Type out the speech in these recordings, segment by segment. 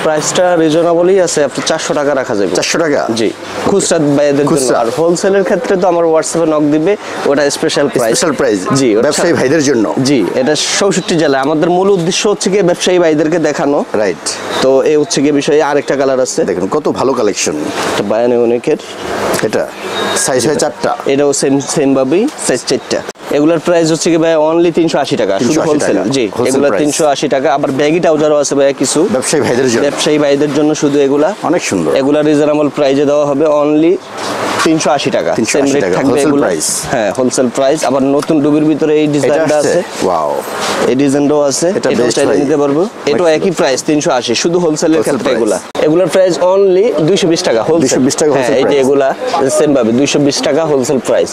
প্রাইসটা রিজনেবলই আছে, আপনি 400 টাকা রাখা যাবে। 400 টাকা? জি, খুচরা বাইদের জন্য। আর হোলসেলের ক্ষেত্রে তো আমার হোয়াটসঅ্যাপে নক দিবে, ওটা স্পেশাল প্রাইস। স্পেশাল প্রাইস জি, ব্যবসায়ী ভাইদের জন্য। জি, এটা 64 জেলায়। আমাদের মূল উদ্দেশ্য হচ্ছে কি ব্যবসায়ী ভাইদেরকে দেখানো। রাইট। তো এই হচ্ছে কি বিষয়। আরেকটা কালার আছে, দেখুন কত ভালো কালেকশন। এটা বায়ানে অনেকের, এটা সাইজ হয় 4টা, এটাও সেম ভাবেই সাইজ 4টা। এগুলোর প্রাইস হচ্ছে কি ভাই অনলি 380 টাকা, শুধু হোলসেল। জি, এগুলো 380 টাকা। আবার ব্যাগি ট্রাউজারও আছে ভাই কিছু ব্যবসায়ী ভাইদের জন্য। ব্যবসায়ী ভাইদের জন্য শুধু এগুলা অনেক সুন্দর। এগুলা রিজনেবল প্রাইসে দেওয়া হবে, অনলি 380 টাকা। সেম রেট থাকবে এগুলো। হ্যাঁ, হোলসেল প্রাইস। আবার নতুন ডুবির ভিতরে এই ডিজাইনটা আছে। ওয়াও, এই ডিজাইনটাও আছে, এটা চাইলে নিতে পারবো। এটাও একই প্রাইস 380, শুধু হোলসেলের ক্ষেত্রে এগুলা। এগুলোর প্রাইস অনলি 220 টাকা হোলসেল। 220 টাকা হোলসেল। এই যে এগুলা সেম ভাবে 220 টাকা হোলসেল প্রাইস।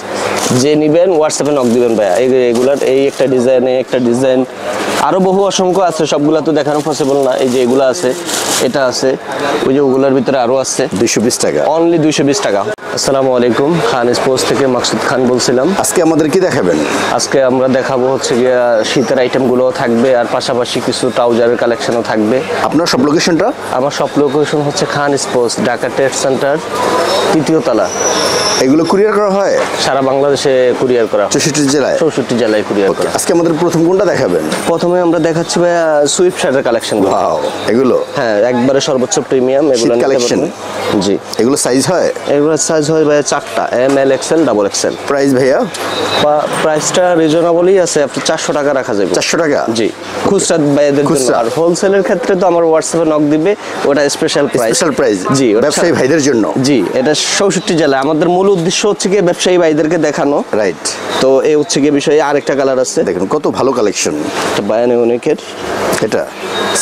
যে নিবেন হোয়াটসঅ্যাপে নক দিবেন ভাই। এগুলার এই একটা ডিজাইন, এই একটা ডিজাইন, আরো বহু অসংখ্য আছে, সবগুলা তো দেখানো পসিবল না। এই যে এগুলা আছে, এটা আছে, ওই যে ওগুলার ভিতরে আরো আছে। 220 টাকা, অনলি 220 টাকা। আসসালামু আলাইকুম, খান স্পোর্টস থেকে মাকসুদ খান বলছিলাম। আজকে আমাদের কি দেখাবেন? আজকে আমরা দেখাবো হচ্ছে গিয়ে শীতের আইটেমগুলোও থাকবে, আর পাশাপাশি কিছু ট্রাউজারের কালেকশনও থাকবে। আপনার সব লোকেশনটা? আমার সব লোকেশন হচ্ছে খান স্পোর্টস, ঢাকা ট্রেড সেন্টার, 3য় তলা। এগুলো কুরিয়ার করা হয় সারা বাংলাদেশে কুরিয়ার করা হয়, 64 জেলায়। 64 জেলায় কুরিয়ার করা। আজকে আমাদের প্রথম কোনটা দেখাবেন? প্রথমে আমরা দেখাচ্ছি ভাই সুইফট শার্টের কালেকশন। ওয়াও, এগুলো হ্যাঁ একবারে সর্বোচ্চ প্রিমিয়াম এগুলো কালেকশন। জি, এগুলো সাইজ হয়? এগুলো সাইজ হয় ভাই 4টা, M L XL double XL. Price ভাইয়া? প্রাইসটা রিজনেবলই আছে, আপনি 400 টাকা রাখা যাবে। 400 টাকা? জি, খুচরা বাইদের জন্য। আর হোলসেলের ক্ষেত্রে তো আমার হোয়াটসঅ্যাপে নক দিবে, ওটা স্পেশাল প্রাইস। স্পেশাল প্রাইস জি, ব্যবসায়ী ভাইদের জন্য। জি, এটা 64 জেলায়। আমাদের মূল উদ্দেশ্য হচ্ছে কি ব্যবসায়ী ভাইদেরকে দেখানো। রাইট। তো এই হচ্ছে কি বিষয়। আরেকটা কালার আছে, দেখুন কত ভালো কালেকশন। এটা বায়ানে অনেকের, এটা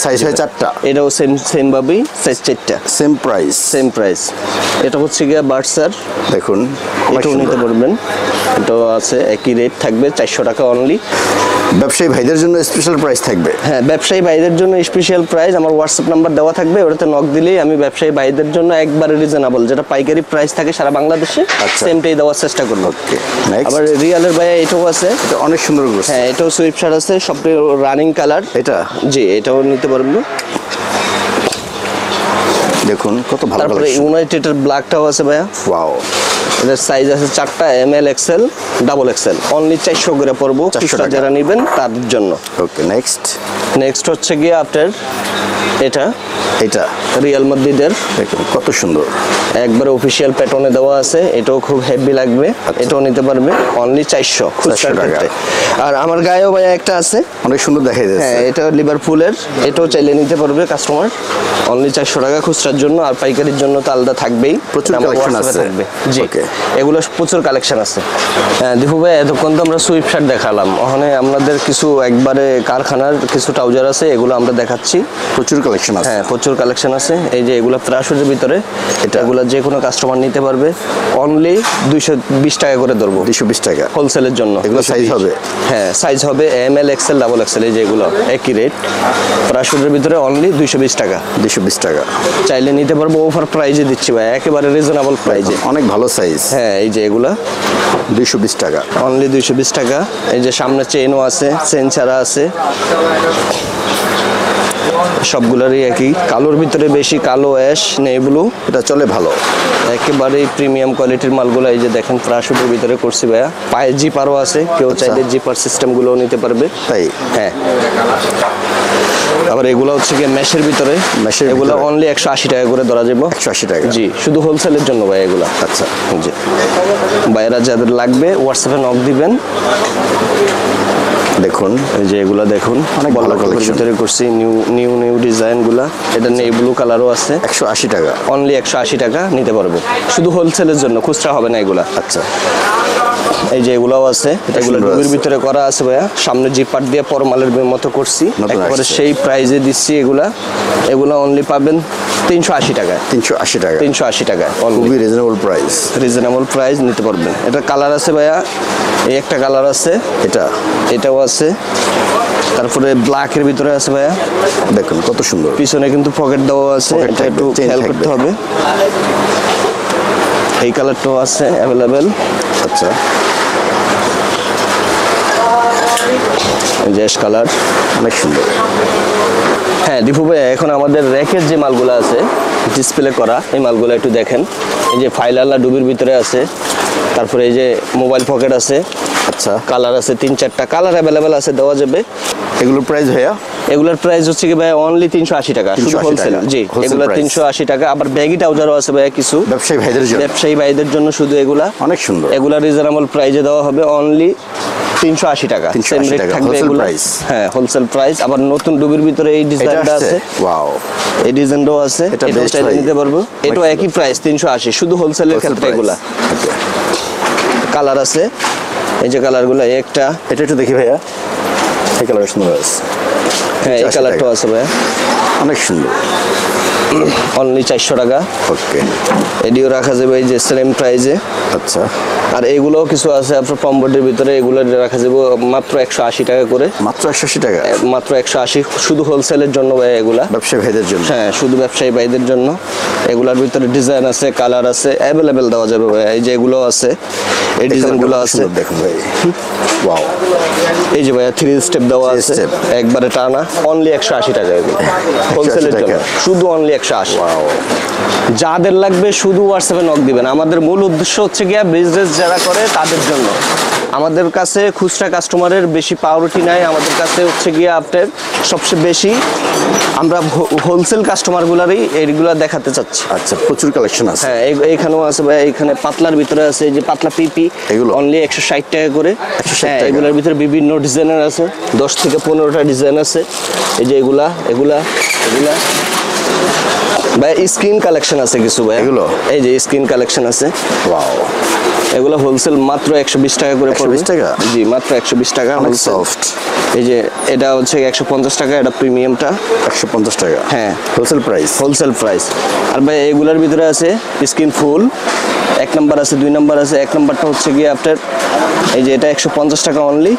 সাইজ হয় 4টা, এটাও সেম ভাবেই সাইজ 4টা। Same price. Same price. এটা হচ্ছে গিয়ে বার্সার, দেখুন এটাও নিতে পারবেন। এটাও আছে, একই রেট থাকবে 400 টাকা অনলি। ব্যবসায়ী ভাইদের জন্য স্পেশাল প্রাইস থাকবে। হ্যাঁ, ব্যবসায়ী ভাইদের জন্য স্পেশাল প্রাইস। আমার হোয়াটসঅ্যাপ নাম্বার দেওয়া থাকবে, ওটাতে নক দিলেই আমি ব্যবসায়ী ভাইদের জন্য একবারে রিজনেবল, যেটা পাইকারি প্রাইস থাকে সারা বাংলাদেশে, সেমটাই দেওয়ার চেষ্টা করবো। ওকে, নেক্সট। আবার রিয়ালের ভাইয়া এটাও আছে, এটা অনেক সুন্দর। হ্যাঁ, এটাও সুইফট শার্ট আছে, সবটাই রানিং কালার। এটা? জি, এটাও নিতে পারবেন। দেখুন কত ভালো। তারপরে ইউনাইটেডের ব্ল্যাকটাও আছে ভাইয়া। ওয়াও, এটার সাইজ আছে 4টা, M L XL double XL. Only 400 করে পড়বো, 400 টাকা যারা নেবেন তাদের জন্য। ওকে, নেক্সট। নেক্সট হচ্ছে গিয়ে আপনার এটা রিয়াল মাদ্রিদের। দেখুন কত সুন্দর, একবারে অফিশিয়াল প্যাটার্নে দেওয়া আছে। এটাও খুব হেভি লাগবে, এটাও নিতে পারবে। অনলি 400 টাকা। আর আমার গায়েও ভাইয়া একটা আছে, অনেক সুন্দর দেখা যাচ্ছে। হ্যাঁ, এটা লিভারপুলের, এটাও চাইলে নিতে পারবে কাস্টমার। অনলি 400 টাকা খুচরার জন্য, আর পাইকারির জন্য তো আলাদা থাকবেই। প্রচুর কালেকশন আছে। জি, এগুলো প্রচুর কালেকশন আছে। হ্যাঁ দীপু ভাই, এতক্ষণ তো আমরা সুইফট শার্ট দেখালাম, ওখানে আমাদের কিছু একবারে কারখানার কিছু ট্রাউজার আছে, এগুলো আমরা দেখাচ্ছি। প্রচুর কালেকশন আছে। হ্যাঁ, প্রচুর কালেকশন আছে। এই যে এগুলো প্রাশুটের ভিতরে, এগুলো যে কোনো কাস্টমার নিতে পারবে। অনলি 220 টাকা করে ধরবো। 220 টাকা হোলসেলের জন্য। এগুলো সাইজ হবে? হ্যাঁ, সাইজ হবে M L XL double XL. এই যে এগুলো একই রেট, প্রাশুটের ভিতরে অনলি 220 টাকা। 220 টাকা চাইলে নিতে পারবো, অফার প্রাইজে দিচ্ছি ভাই, একেবারে রিজনেবল প্রাইজে। অনেক ভালো সাইজ। হ্যাঁ, এই যে এগুলা 220 টাকা, অনলি 220 টাকা। এই যে সামনে চেইনও আছে, চেইন ছাড়া আছে, সবগুলোরই একই। কালোর ভিতরে বেশি কালো, অ্যাশ, নেই ব্লু, এটা চলে ভালো। একেবারেই প্রিমিয়াম কোয়ালিটির মালগুলো। এই যে দেখেন প্রাশুটের ভিতরে করছি ভাইয়া। পায়ে জিপারও আছে, কেউ চাইলে জিপার সিস্টেমগুলোও নিতে পারবে। তাই? হ্যাঁ। আবার এগুলো হচ্ছে গিয়ে মেশের ভিতরে, এগুলো অনলি 180 টাকা করে ধরা যাবে। 180 টাকা? জি, শুধু হোলসেলের জন্য ভাই এগুলো। আচ্ছা, জি, ভাইয়েরা যাদের লাগবে হোয়াটসঅ্যাপে নক দিবেন। দেখুন এই যে এগুলা দেখুন, অনেক ভালো কালেকশন ভিতরে করছি, নিউ ডিজাইনগুলা। এটা নেই ব্লু কালারও আছে। 180 টাকা অনলি 180 টাকা নিতে পারবে, শুধু হোলসেলের জন্য, খুচরা হবে না এগুলা। আচ্ছা, এই যে এগুলাও আছে, এগুলো ডুবির ভিতরে করা আছে ভাইয়া। সামনে জিপার দিয়ে পরমালের মতো করছি, একেবারে সেই প্রাইজে দিচ্ছি এগুলা। এগুলা অনলি পাবেন 380 টাকা। 380 টাকা? 380 টাকা, খুবই রিজনেবল প্রাইস। রিজনেবল প্রাইস, নিতে পারবেন। এটা কালার আছে ভাইয়া, এই একটা কালার আছে, এটাও আছে। তারপরে ব্ল্যাকের ভিতরে আছে ভাইয়া, দেখুন কত সুন্দর। পিছনে কিন্তু পকেট দেওয়া আছে, এটা একটু খেয়াল করতে হবে। এই কালারটাও আছে অ্যাভেলেবেল। আচ্ছা, জ্যাশ কালার, অনেক সুন্দর। হ্যাঁ দীপু ভাই, এখন আমাদের র্যাকের যে মালগুলো আছে ডিসপ্লে করা, এই মালগুলো একটু দেখেন। এই যে ফাইল আল্লাহ ডুবির ভিতরে আছে, তারপরে এই যে মোবাইল পকেট আছে, আচ্ছা, কালার আছে 3-4টা কালার অ্যাভেলেবেল আছে, দেওয়া যাবে। এগুলোর প্রাইস ভাইয়া? এগুলোর প্রাইস হচ্ছে কি ভাই অনলি 380 টাকা, শুধু 380 হোলসেল। টাকা, জি, wholesale এগুলো price। 380 টাকা। আবার ব্যাগি ট্রাউজারও আছে ভাই কিছু ব্যবসায়ী ভাইদের জন্য ব্যবসায়ী ভাইদের জন্য, শুধু এগুলা অনেক সুন্দর। এগুলা রিজনেবল প্রাইসে দেওয়া হবে, অনলি 380 টাকা। 380 সেম রেট টাকা, থাকবে wholesale এগুলা। price। হ্যাঁ, হোলসেল প্রাইস। আবার নতুন ডুবির ভিতরে এই এটা ডিজাইনটা আসছে, আছে, ওয়াও, এই ডিজাইনটাও আছে, এটা এটাও best চাইলে ভাই। নিতে পারবো। এটাও সুন্দর। একই প্রাইস 380, শুধু হোলসেলের ক্ষেত্রে এগুলা। কালার আছে, এই যে কালারগুলো, একটা এটা একটু দেখি ভাইয়া, এই কালার সুন্দর আছে, হ্যাঁ এই 380 কালারটাও টাকা। আছে ভাই, অনেক সুন্দর। অনলি 400 টাকা। ওকে, এডিও রাখা যাবে এই যে সেম প্রাইসে। আচ্ছা, আর এগুলোও কিছু আছে আপনার কমবোর্ডের ভিতরে, এগুলো রাখা যাবে মাত্র 180 টাকা করে। মাত্র 180 টাকা, মাত্র 180, শুধু হোলসেলের জন্য ভাই এগুলা। ব্যবসায়ী ভাইদের জন্য। হ্যাঁ, শুধু ব্যবসায়ী ভাইদের জন্য। এগুলার ভিতরে ডিজাইন আছে, কালার আছে, অ্যাভেলেবেল দেওয়া যাবে ভাই। এই যে এগুলো আছে, এই ডিজাইনগুলো আছে, সুন্দর, দেখুন ভাই, ওয়াও, এই যে ভাইয়া 3 স্টেপ দেওয়া Three আছে, step। একবারে টানা, অনলি 180 টাকা এগুলো, হোলসেলের জন্য, টাকা। শুধু অনলি 180। ওয়াও, যাদের লাগবে শুধু হোয়াটসঅ্যাপে নক দিবেন। আমাদের মূল উদ্দেশ্য হচ্ছে গিয়া বিজনেস যারা করে তাদের জন্য। আমাদের কাছে খুচরা কাস্টমারের বেশি প্রায়োরিটি নাই, আমাদের কাছে হচ্ছে গিয়া আপনার সবচেয়ে বেশি আমরা হোলসেল কাস্টমারগুলারই এইগুলা দেখাতে চাচ্ছি। আচ্ছা, প্রচুর কালেকশন আছে। হ্যাঁ, এইখানেও আছে ভাই, এইখানে পাতলার ভিতরে আছে, এই যে পাতলা পিপি, এগুলো? অনলি 160 টাকা করে। 160 হ্যাঁ, টাকা। এগুলোর ভিতরে বিভিন্ন ডিজাইনের আছে, 10 থেকে 15টা ডিজাইন আছে। এই যে এগুলা এগুলা এগুলা ভাই স্ক্রিন কালেকশন আছে কিছু ভাই, এগুলো? এই যে স্ক্রিন কালেকশন আছে, ওয়াও, এগুলো হোলসেল মাত্র 120 টাকা করে পড়বে। 120 টাকা? জি, মাত্র 120 টাকা অনেক wholesale। সফট। এই যে এটা হচ্ছে 150 টাকা, এটা প্রিমিয়ামটা। 150 টাকা, হ্যাঁ, হোলসেল প্রাইস। Wholesale price. আর ভাই এগুলোর ভিতরে আছে স্ক্রিন ফুল, 1 নাম্বার আছে, 2 নাম্বার আছে। 1 নাম্বারটা হচ্ছে গিয়ে আপনার এই যে এটা 150 টাকা অনলি,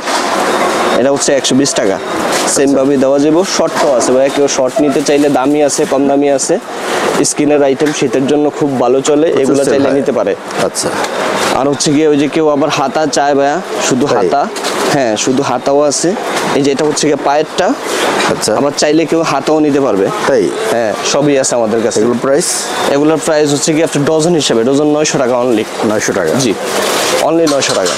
এটা হচ্ছে 120 টাকা। সেম ভাবে দেওয়া যাবে। শর্টও আছে ভাই, কেউ শর্ট নিতে চাইলে দামি আছে, কম দামি আছে। স্কিনের আইটেম শীতের জন্য খুব ভালো চলে, এগুলো sell চাইলে হয়। নিতে পারে। আচ্ছা, আর হচ্ছে গিয়ে ওই যে কেউ আবার হাতা চায় ভাইয়া, শুধু তাই? হাতা, হ্যাঁ শুধু হাতাও আছে। এই যে এটা হচ্ছে গিয়ে পায়েরটা, আচ্ছা, আবার চাইলে কেউ হাতাও নিতে পারবে। তাই? হ্যাঁ, সবই আছে আমাদের কাছে। এগুলোর প্রাইস এগুলোর প্রাইস হচ্ছে কি আপনার ডজন হিসাবে, ডজন 900 টাকা অনলি। 900 টাকা। জি, অনলি 900 টাকা।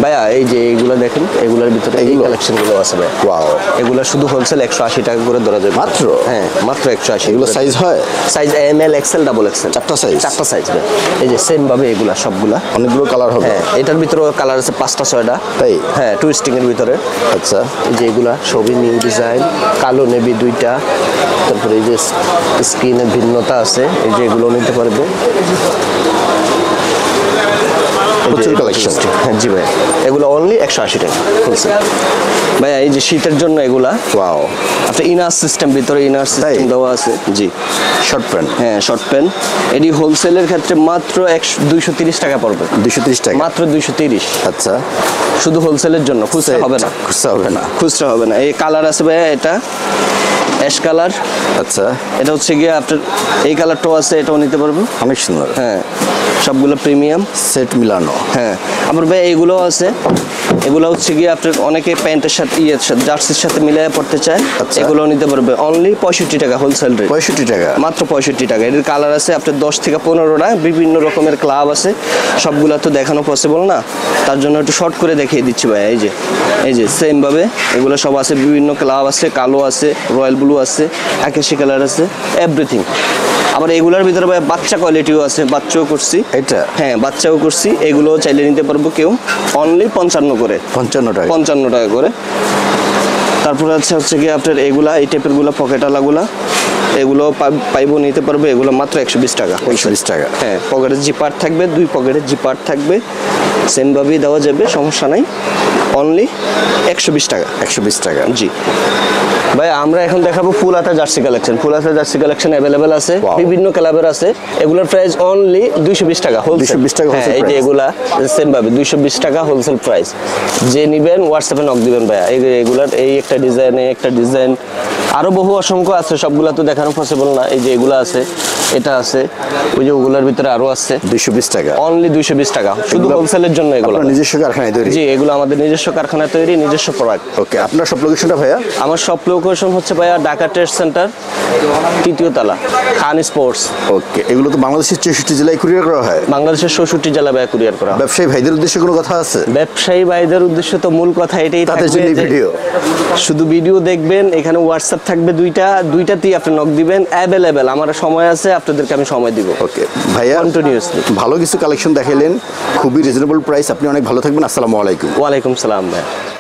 ভাইয়া এই যে এইগুলো দেখেন, এগুলোর ভিতরে এই এগুলো? কালেকশনগুলো আছে ভাই। ওয়াও, এগুলো শুধু হোলসেল 180 টাকা করে ধরা যাবে মাত্র? হ্যাঁ, মাত্র 180। এগুলো সাইজ হয়? Size ML XL double XL, 4টা সাইজ? 4টা সাইজ ভাই। এই যে সেম ভাবে এগুলা সবগুলা। অনেকগুলো কালার হবে? হ্যাঁ, এটার ভিতরে কালার আছে 5টা 6টা। তাই? হ্যাঁ, টুইস্টিং এর ভিতরে। আচ্ছা, এই যে এগুলা সবই নিউ ডিজাইন, কালো নেভি 2টা। তারপরে এই যে স্কিনের ভিন্নতা আছে, এই যে এগুলো নিতে পারবে। প্রচুর কালেকশন। হ্যাঁ জি ভাই, এগুলো অনলি 180 টাকা হোলসেল। ভাইয়া এই যে শীতের জন্য এগুলা, ওয়াও, আপনার ইনার সিস্টেম, ভিতরে ইনার সিস্টেম দেওয়া আছে। জি, শর্ট প্যান্ট হ্যাঁ শর্ট প্যান্ট। এটি হোলসেলের ক্ষেত্রে মাত্র 230 টাকা পড়বে, 230 টাকা। মাত্র 230, আচ্ছা, শুধু হোলসেলের জন্য, খুচরা হবে না। খুচরা হবে না। খুচরা হবে না। এই কালার আছে ভাইয়া, এটা অ্যাশ কালার। আচ্ছা, এটা হচ্ছে গিয়ে আপনার এই কালারটাও আছে, এটাও নিতে পারবো। অনেক সুন্দর। হ্যাঁ, সবগুলো প্রিমিয়াম। সেট মিলানো। হ্যাঁ, আবার ভাই এইগুলো আছে, এগুলো হচ্ছে গিয়ে আপনার অনেকে প্যান্টের সাথে জার্সির সাথে মিলিয়ে পড়তে চায়, আচ্ছা। এগুলো নিতে পারবে অনলি 65 টাকা হোলসেল রেট। 65 টাকা, মাত্র 65 টাকা। এর কালার আছে আপনার 10 থেকে 15টা, বিভিন্ন রকমের ক্লাব আছে, সবগুলা তো দেখানো পসিবল না, তার জন্য একটু শর্ট করে দেখিয়ে দিচ্ছি ভাই। এই যে সেম ভাবে এগুলো সব আছে, বিভিন্ন ক্লাব আছে, কালো আছে, রয়্যাল ব্লু আছে, আকাশি কালার আছে, এভরিথিং। আবার এগুলোর ভিতরে ভাই বাচ্চা কোয়ালিটিও আছে, বাচ্চাও করছি। এটা? হ্যাঁ, বাচ্চাও করছি। এগুলোও চাইলে নিতে পারবো কেউ, অনলি 55 করে, 55 টাকা। 55 টাকা করে। তারপরে হচ্ছে কি আপনার এগুলা, এই টাইপের গুলা, পকেট আলাগুলা, এগুলো পাইবো, নিতে পারবে। এগুলো মাত্র 120 টাকা। 120 টাকা। হ্যাঁ, পকেটের জিপার থাকবে, 2 পকেটের জিপার থাকবে, সেম ভাবেই দেওয়া যাবে, সমস্যা নাই। অনলি 120 টাকা। 120 টাকা। জি ভাই, আমরা এখন দেখাবো ফুল হাতা জার্সি কালেকশন। ফুল হাতা জার্সি কালেকশন অ্যাভেলেবেল আছে, Wow. বিভিন্ন ক্লাবের আছে। এগুলোর প্রাইস অনলি 220 টাকা হোলসেল। 220 টাকা হ্যাঁ, wholesale এই যে price। এগুলা সেম ভাবে 220 টাকা হোলসেল প্রাইস। যে নিবেন হোয়াটসঅ্যাপে নক দিবেন ভাইয়া। এগুলার এই একটা ডিজাইন, এই একটা ডিজাইন, আরো বহু অসংখ্য আছে, সবগুলা তো দেখানো পসিবল না। এই যে এগুলা আছে, এটা আছে, ওই যে ওগুলার ভিতরে আরো আছে। 220 টাকা। অনলি 220 টাকা, শুধু এগুলো হোলসেলের জন্য এগুলো। আপনার নিজস্ব কারখানায় তৈরি? জি, এগুলো আমাদের নিজস্ব কারখানায় তৈরি, নিজস্ব প্রোডাক্ট। ওকে, আপনার সব লোকেশনটা ভাইয়া? আমার সব লোকেশন হচ্ছে ভাইয়া ঢাকা ট্রেড সেন্টার, 3য় তলা, খান স্পোর্টস। ওকে, এগুলো তো বাংলাদেশের 64 জেলায় কুরিয়ার করা হয়? বাংলাদেশের 64 জেলা ভাইয়া কুরিয়ার করা হয়। ব্যবসায়ী ভাইদের উদ্দেশ্যে কোনো কথা আছে? ব্যবসায়ী ভাইদের উদ্দেশ্যে তো মূল কথা এটাই তাদের থাকবে জন্য এই যে ভিডিও। শুধু ভিডিও দেখবেন, এখানে হোয়াটসঅ্যাপ থাকবে দুইটাতেই আপনি নক দিবেন, অ্যাভেলেবেল। আমার সময় আছে, আপনাদেরকে আমি সময় দিব। ওকে ভাইয়া, কন্টিনিউয়াসলি ভালো কিছু কালেকশন দেখাইলেন, খুবই রিজনেবল প্রাইস। আপনি অনেক ভালো থাকবেন। আসসালামু আলাইকুম। ওয়ালাইকুম সালাম ভাই।